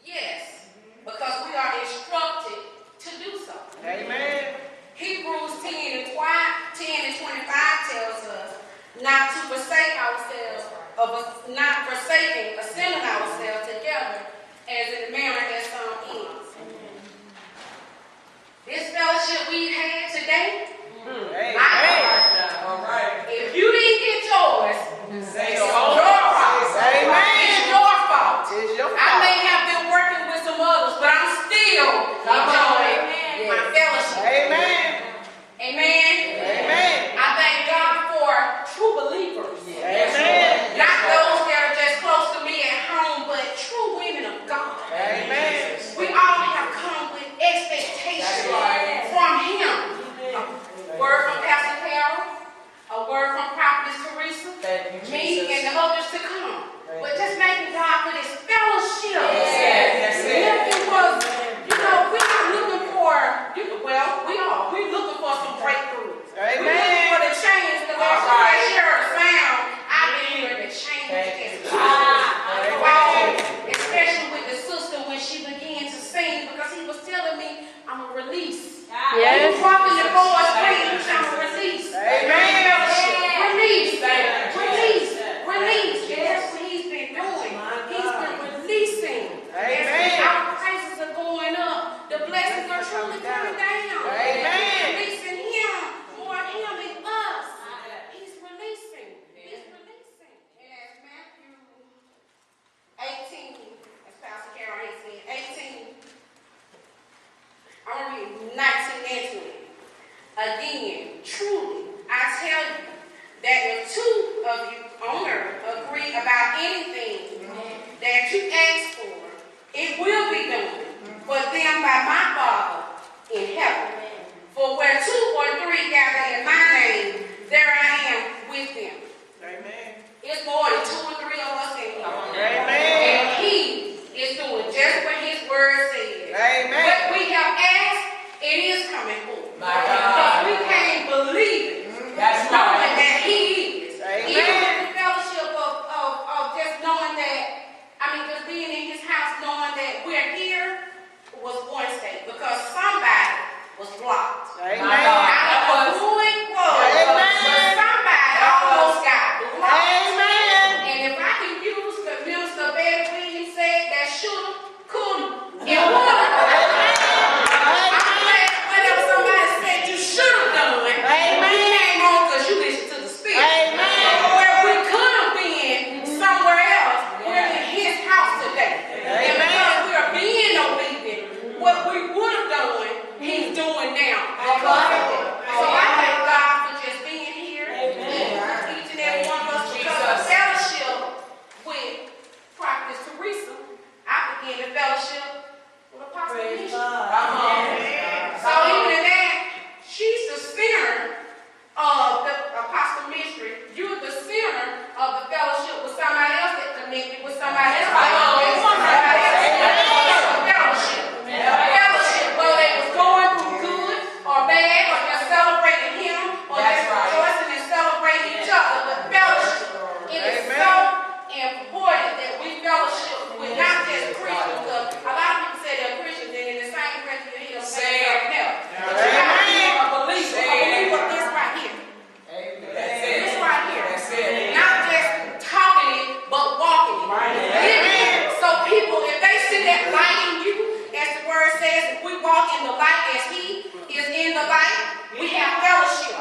Yes, because we are instructed to do so. Amen. Hebrews 10 and 25 tells us not to forsake ourselves, not forsaking, assembling ourselves together as in the manner that some is. This fellowship we had today, All right. if you didn't get yours, Say it's your fault. Amen. It's your fault. It's your fault. I may have been working with some others, but I'm still enjoying my fellowship. Amen. Amen. Amen. I thank God for true believers. Amen. Not those that are just close to me at home, but true women of God. Amen. We all have come with expectations from Him. A word from Pastor Carol, a word from Prophetess Teresa, me and the others to come. But just thanking God for this fellowship. Nothing was, we're not looking for, we're looking for some breakthroughs. Amen. We're looking for the change. The Lord shared the sound. I've been hearing the change. Especially with the sister when she began to sing, because he was telling me, I'm a release. Yes. You walking the Lord's praise, I'm a release. Amen. Release. That's what he's been doing. He's been releasing. Amen. Our prices are going up. The blessings are truly coming down. Amen. Releasing him, more of him in us. He's releasing. And as Matthew 18, as Pastor Carol said, 18, I'm going to read 19 and 20. Again, truly, I tell you that if two of you on earth agree about anything that you ask for, it will be done for them by my Father in heaven. For where 2 or 3 gather in my name, there I am with them. Amen. It's more than 2 or 3 of us in here. Amen. And he is doing just what his word says. Amen. What we have asked, it is coming forth. My God. Because we can't believe it. That's Knowing right. that he is. Amen. Even with the fellowship of just knowing that, just being in his house, knowing that we're here was one state. Because somebody was blocked. Amen. I don't know who it was, Amen. but somebody almost got blocked. Amen. And if I can use the minister Betty Williams said, that shoulda, coulda, and woulda. I'm glad whenever somebody said you should have done, Amen. you came on because you listened to the Spirit. Amen. Where we could have been somewhere else, we're in his house today. And because we are being obedient, what we would have done, he's doing now. So I thank God for just being here. Each and every one of us, because of fellowship with Prophetess Teresa, I began the fellowship with Apostle Ministries. So even in that, she's the center of the Apostle Ministry. You're the center of the fellowship with somebody else that connected with somebody else. Fellowship, whether they was going through good or bad, or just celebrating him, or just rejoicing and celebrating each other. But fellowship, it is so important that we fellowship with not just Christians, because a lot of people say they're Christians, and in the same breath you hear them say something else. But you got to be a believer of this right here. This right here. Not just talking it, but walking it. So people, if they see that light in you, as the word says, if we walk in the light as he is in the light, we have fellowship.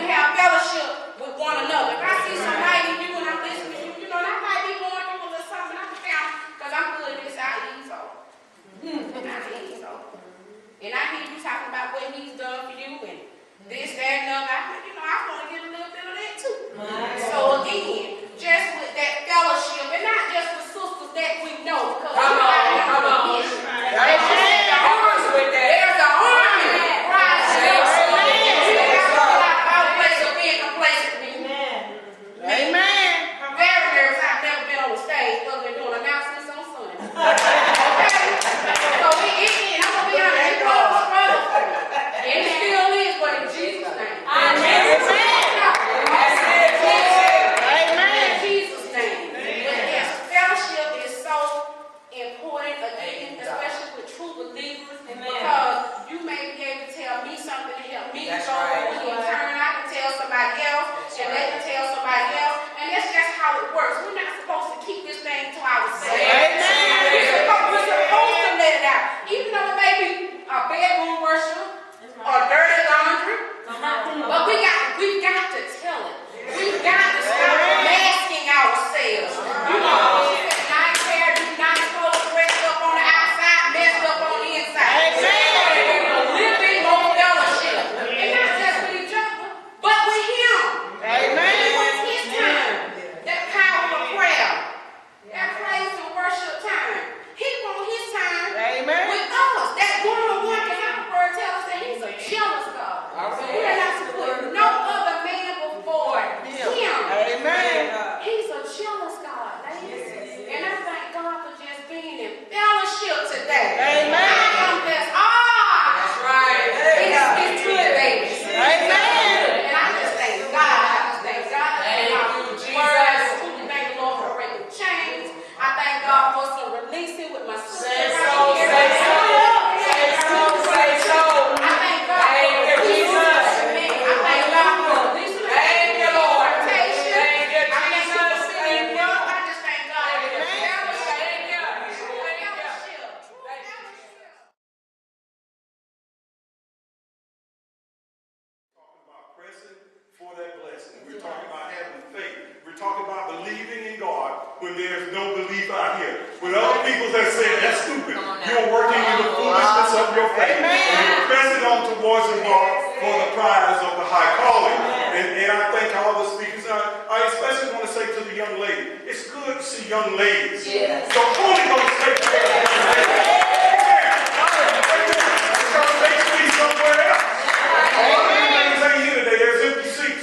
We have fellowship with one another. If I see some light in you and I'm listening to you, that might be going through a little something. I can count, because I'm good at this, I eat so. And I hear you talking about what he's done for you and this, that, and other. I want to get a little bit of that too. So again, just with that fellowship, and not just the sisters that we know, because there's an honor again, especially with true believers, because you may be able to tell me something to help me go when in turn I can tell somebody else, and they can tell somebody else, and that's just how it works. We're not supposed to keep this thing to ourselves. We're supposed to let it out, even though it may be a bedroom worship or dirty laundry, but we've got to tell it. We've got to stop masking ourselves. You know, nice hair, do nice clothes, dressed up on the outside, messed up on the inside. A little bit more fellowship. And not just with each other, but with Him. Amen. It was His time. That power of prayer. That praise and worship time. He wants His time with us. That one-on-one, because our word tells us that He's a jealous God. So we are not to put no other man before Him. Amen. He's a jealous God, ladies. And I thank God for just being in fellowship today. Amen. I am just, that's right. It's good, baby. Amen. And I just thank God. I just thank God. Thank the Lord for breaking chains. I thank God for some releasing with my sister. I thank God for for that blessing. We're talking about having faith. We're talking about believing in God when there's no belief out here. When other people that say that's stupid, you're working in the foolishness of your faith. And you're pressing on towards the mark for the prize of the high calling. And I thank all the speakers. I especially want to say to the young lady, it's good to see young ladies. Yes. So Holy Ghost take care of young ladies. Because they should be somewhere else.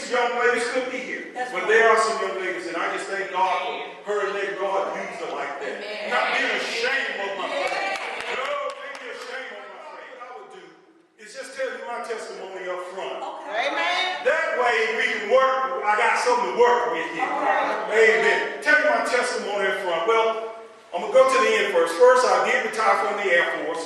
Young ladies could be here, but there are some young ladies, and I just thank God for her and let God use her like that. Not being ashamed of my faith. No, don't be ashamed of my faith. What I would do is just tell you my testimony up front. Amen. That way we can work. I got something to work with here. Amen. Tell you my testimony up front. Well, I'm going to go to the end first. First, I did retire from the Air Force.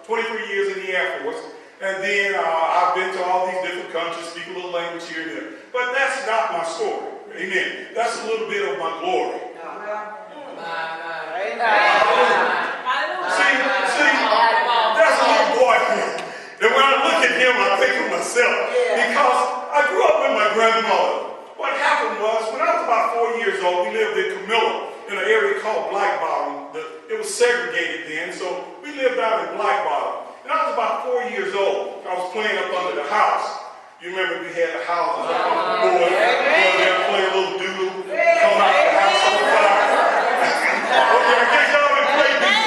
23 years in the Air Force. And then I've been to all these different countries, speak a little language here and there. But that's not my story. Amen. That's a little bit of my glory. See, that's a little boy thing. And when I look at him, I think of myself. Because I grew up with my grandmother. What happened was, when I was about 4 years old, we lived in Camilla, in an area called Black Bottom. It was segregated then, so we lived out in Black Bottom. And I was about 4 years old. I was playing up under the house. You remember we had the houses up on the board. Go there, play a little doodle, come out the house on fire. Okay, I guess y'all been playing doodle.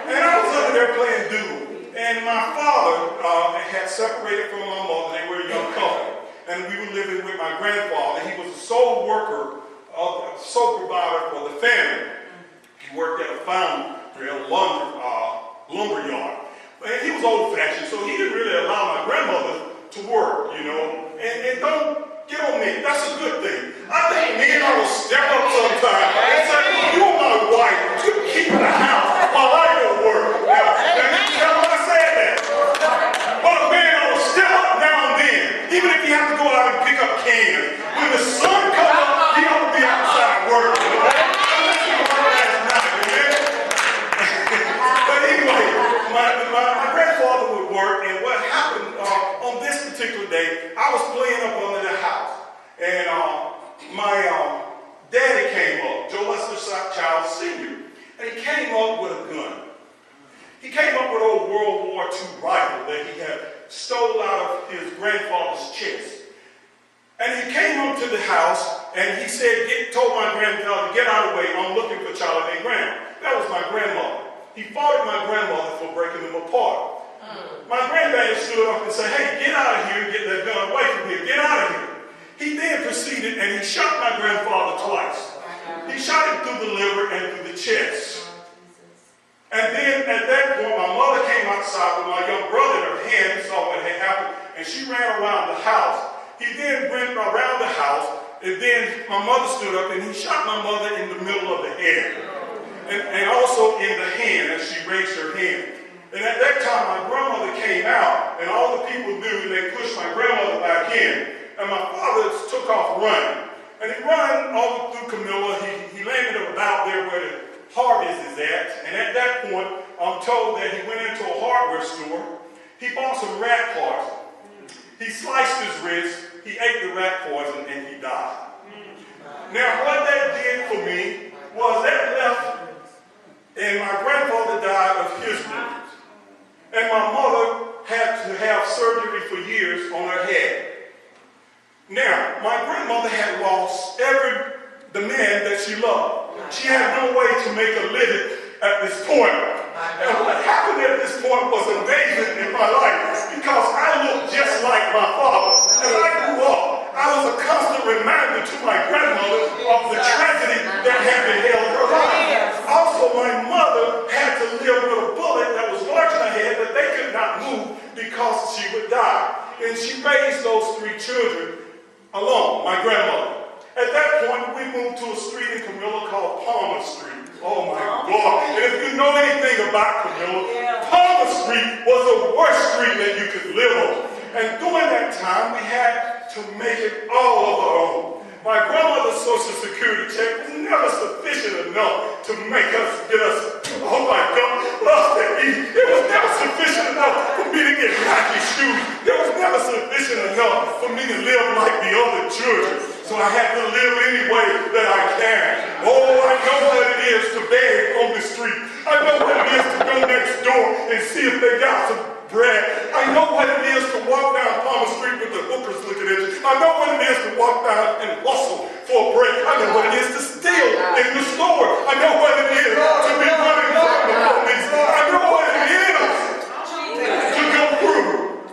And I was over there playing doodle. And my father had separated from my mother. They were a young couple. And we were living with my grandfather. He was a sole worker, sole provider for the family. He worked at a foundry, a lumber yard. And he was old-fashioned, so he didn't really allow my grandmother to work, you know. And don't get on me. That's a good thing. I think me and I will step up sometime and say, you are my wife. You keep in the house while I go work. Now you tell him I said that. But a man will step up now and then, even if he has to go out and pick up cans. When the sun comes up, he ought to be outside working. But anyway, my grandfather would work, and what happened on this particular day, I was playing up under the house, and my daddy came up, Joe Lester Child Sr., and he came up with a gun. He came up with an old World War II rifle that he had stole out of his grandfather's chest. And he came up to the house, and he said, told my grandfather, get out of the way, I'm looking for Charlie and Grandma. That was my grandmother. He fought my grandmother for breaking them apart. My granddaddy stood up and said, hey, get out of here and get that gun away from here. Get out of here. He then proceeded and he shot my grandfather twice. He shot him through the liver and through the chest. And then at that point, my mother came outside with my young brother in her hand and saw what had happened, and she ran around the house. He then went around the house, and then my mother stood up and he shot my mother in the middle of the head. and also in the hand as she raised her hand. And at that time, my grandmother came out, and all the people knew, and they pushed my grandmother back in. And my father took off running. And he ran all through Camilla. He landed about there where the harvest is at. And at that point, I'm told that he went into a hardware store. He bought some rat poison. He sliced his wrist. He ate the rat poison, and he died. Now, what that did for me was that left, and my grandfather died of his wounds. And my mother had to have surgery for years on her head. Now, my grandmother had lost the man that she loved. She had no way to make a living at this point. And what happened at this point was amazing in my life because I looked just like my father. As I grew up, I was a constant reminder to my grandmother of the tragedy that had beheld her life. Also, my mother had to live with a bullet that was large in her head that they could not move because she would die. And she raised those 3 children alone, my grandmother. At that point, we moved to a street in Camilla called Palmer Street. Oh my God. And if you know anything about Camilla, Palmer Street was the worst street that you could live on. And during that time, we had to make it all of our own. My grandmother's Social Security check was never sufficient enough to get us, oh my God, it was never sufficient enough for me to get Nike shoes. It was never sufficient enough for me to live like the other children. So I had to live any way that I can. Oh, I know what it is to beg on the street. I know what it is to go next door and see if they got some bread. I know what it is to walk down Palmer Street with the hookers looking at you. I know what it is to walk down and hustle for a break. I know what it is to steal in the store. I know what it is to be running from the police. I know what it is to go through.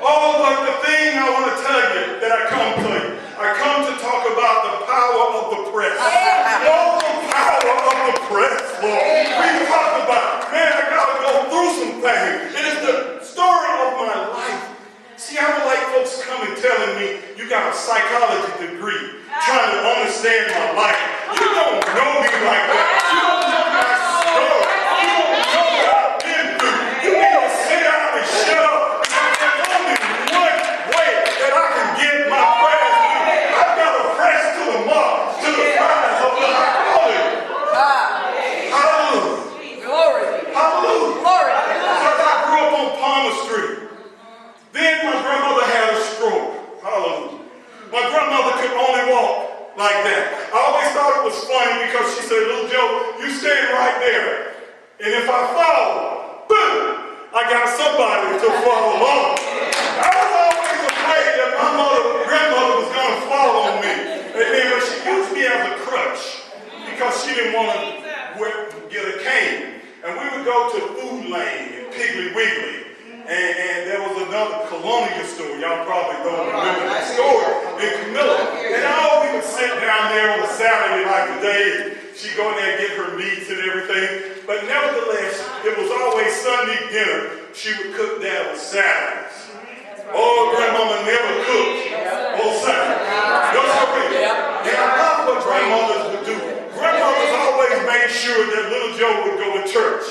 Oh, but the thing I want to tell you that I come to talk about the power of the press. Oh, the power of the press, Lord. We talked about, man, I got to go through some things. It is the story of my life. See, I don't like folks coming telling me you got a psychology degree trying to understand my life. You don't know me like that. You don't know my story. You don't know what I've been through. You need to sit down and shut up. There's only one way that I can get my prayers through. I've got to press to the mark, to the prize of the high calling. Hallelujah. Glory. Hallelujah. Glory. Because I grew up on Palmer Street. Then my grandmother had a stroke. Hallelujah. My grandmother could only walk like that. I always thought it was funny because she said, "Little Joe, you stand right there. And if I fall, boom, I got somebody to fall on." I was always afraid that my grandmother was going to fall on me. Amen. But she used me as a crutch because she didn't want to get a cane. And we would go to Food Lane and Piggly Wiggly. And there was another colonial store. Y'all probably don't remember that store in Camilla. And we would sit down there on a Saturday like today. And she'd go in there and get her meats and everything. But nevertheless, it was always Sunday dinner. She would cook that on Saturdays. Oh, grandmama never cooked on Saturday. And I love what grandmothers would do. Grandmothers always made sure that little Joe would go to church.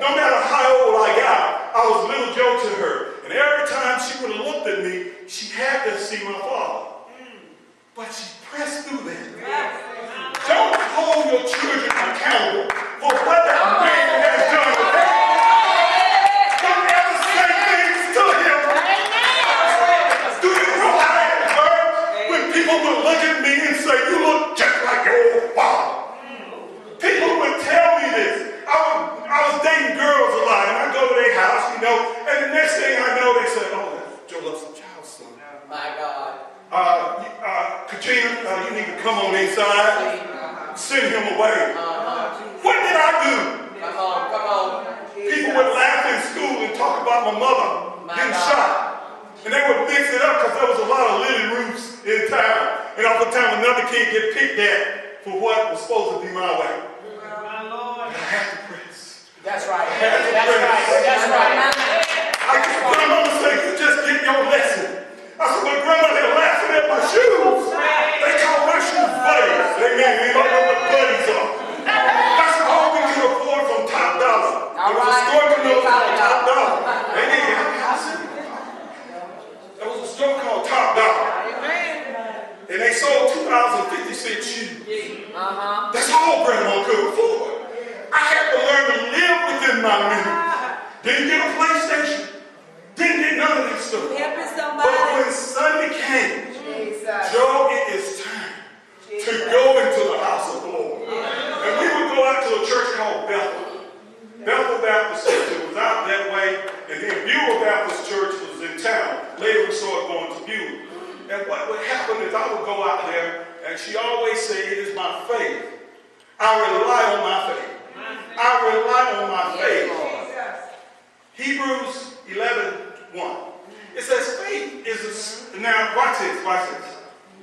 No matter how old I got, I was little Joe to her. And every time she would have looked at me, she had to see my father. But she pressed through that. Don't hold your children accountable for what that man has done with them. Don't ever say things to him. Do you know how it hurt when people would look at me and say, "You look just like your old father"? People would tell me this. I was dating girls a lot, and I go to their house, and the next thing I know, they say, "Oh, Joe loves some child son." My God. Katrina, you need to come on inside. Send him away. What did I do? Come on. People would laugh in school and talk about my mother getting shot. And they would mix it up because there was a lot of Lily Roofs in town. And oftentimes another kid get picked at for what was supposed to be my way. And I had to press. That's right. That's right. Grandmama said, "You just get your lesson." I said, "My grandma, they're laughing at my shoes. They call my shoes buddies." Amen. You don't know what buddies are. my ministry. Didn't get a PlayStation. Didn't get none of that stuff. But when Sunday came, Joe, it is time to go into the house of the Lord. And we would go out to a church called Bethel. Bethel Baptist Church. It was out that way. And then Beulah Baptist Church was in town. Later we started going to Beulah. And what would happen is I would go out there, and she always said, it is my faith. I rely on my faith. I rely on my faith. Hebrews 11:1. It says faith is now watch this.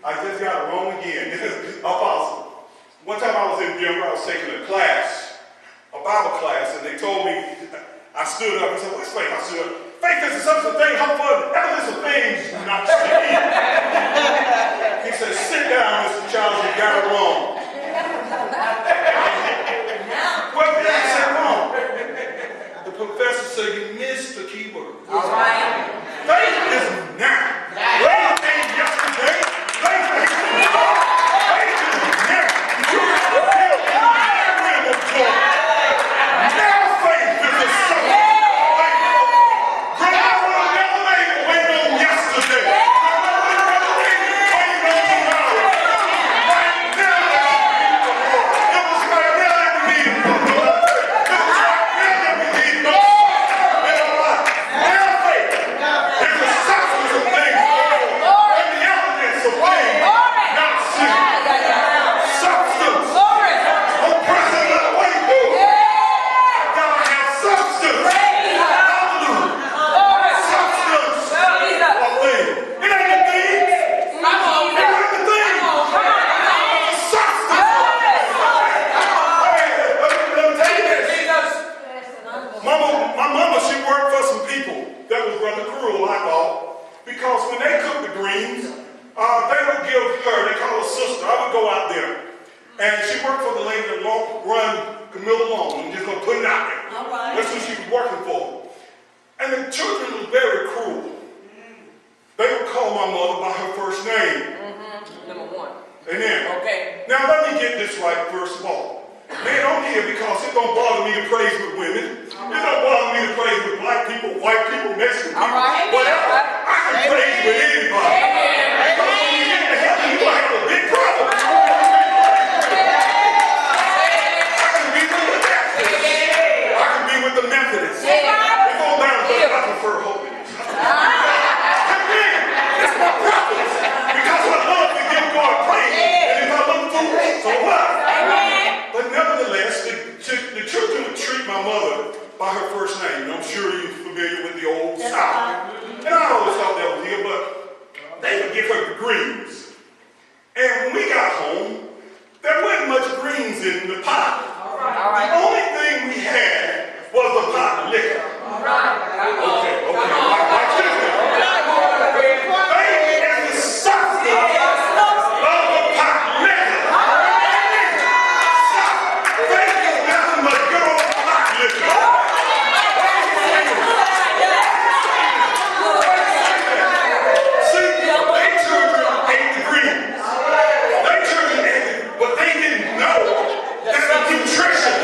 I just got it wrong again. Apostle. One time I was in Denver, I was taking a class, a Bible class, and they told me, I stood up and said, what's faith? I stood up. Faith is the substance of things, hope for the evidence of things not seen. He said, sit down, Mr. Charles, you got it wrong. What did I say wrong? The professor said, you missed the key word. All right. Faith is now. Faith ain't yesterday. Faith is now. Faith is now. You have to feel the realm of joy. Now faith is a substance. Because when they cook the greens, they would give her, they call her sister. I would go out there. And she worked for the lady that run Camilla Long. I'm just going to put it out there. All right. That's who she was working for. And the children were very cruel. They would call my mother by her first name. Number one. Amen. Okay. Now let me get this right first of all. Men don't care because it don't bother me to praise with women. It don't bother me to praise with black people, white people, Mexican people, whatever. I can praise with anybody. Because when you get to heaven, you might have a big problem. I can be with the Baptists. I can be with the Methodists. It goes down, but I prefer holiness. Amen. It's my preference. Because I love to give God praise. And if I look foolish, so what? But nevertheless, the children would treat my mother by her first name. I'm sure you're familiar with the old South. And I always thought that was here, but they would give her the greens. And when we got home, there wasn't much greens in the pot. The only thing we had was the pot of liquor. Okay. Watch this now. Faith is the substance of the pot of liquor. Faith is nothing but good old pot liquor. See, they children ate the greens. They children ate it, but they didn't know that the nutrition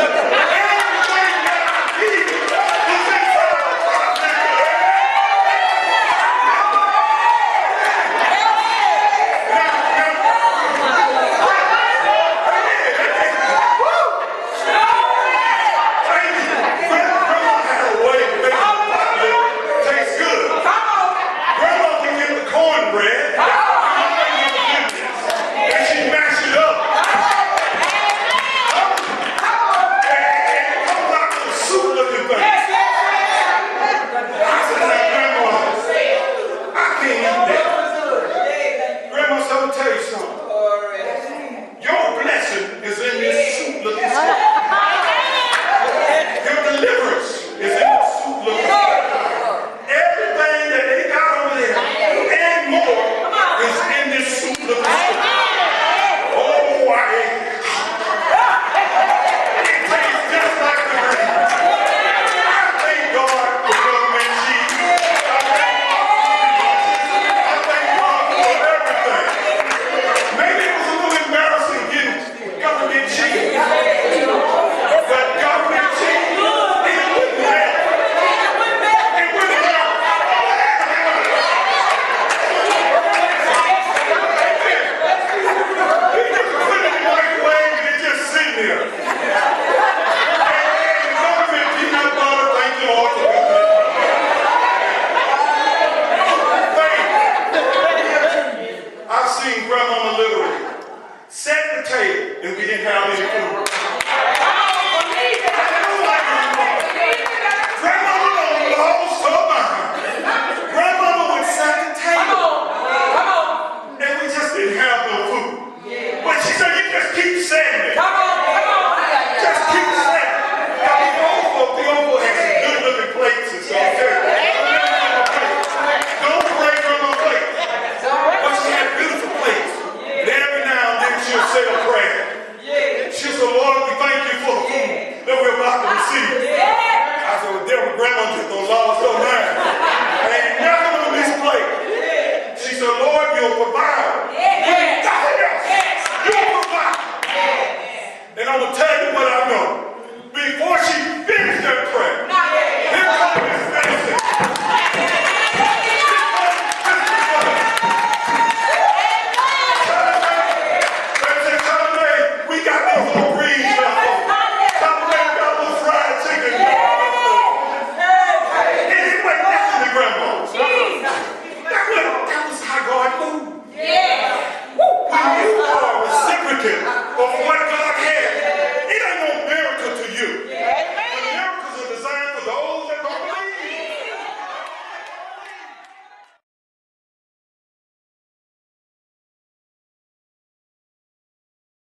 see. I said, well, damn, grandma just gonna lost her mind.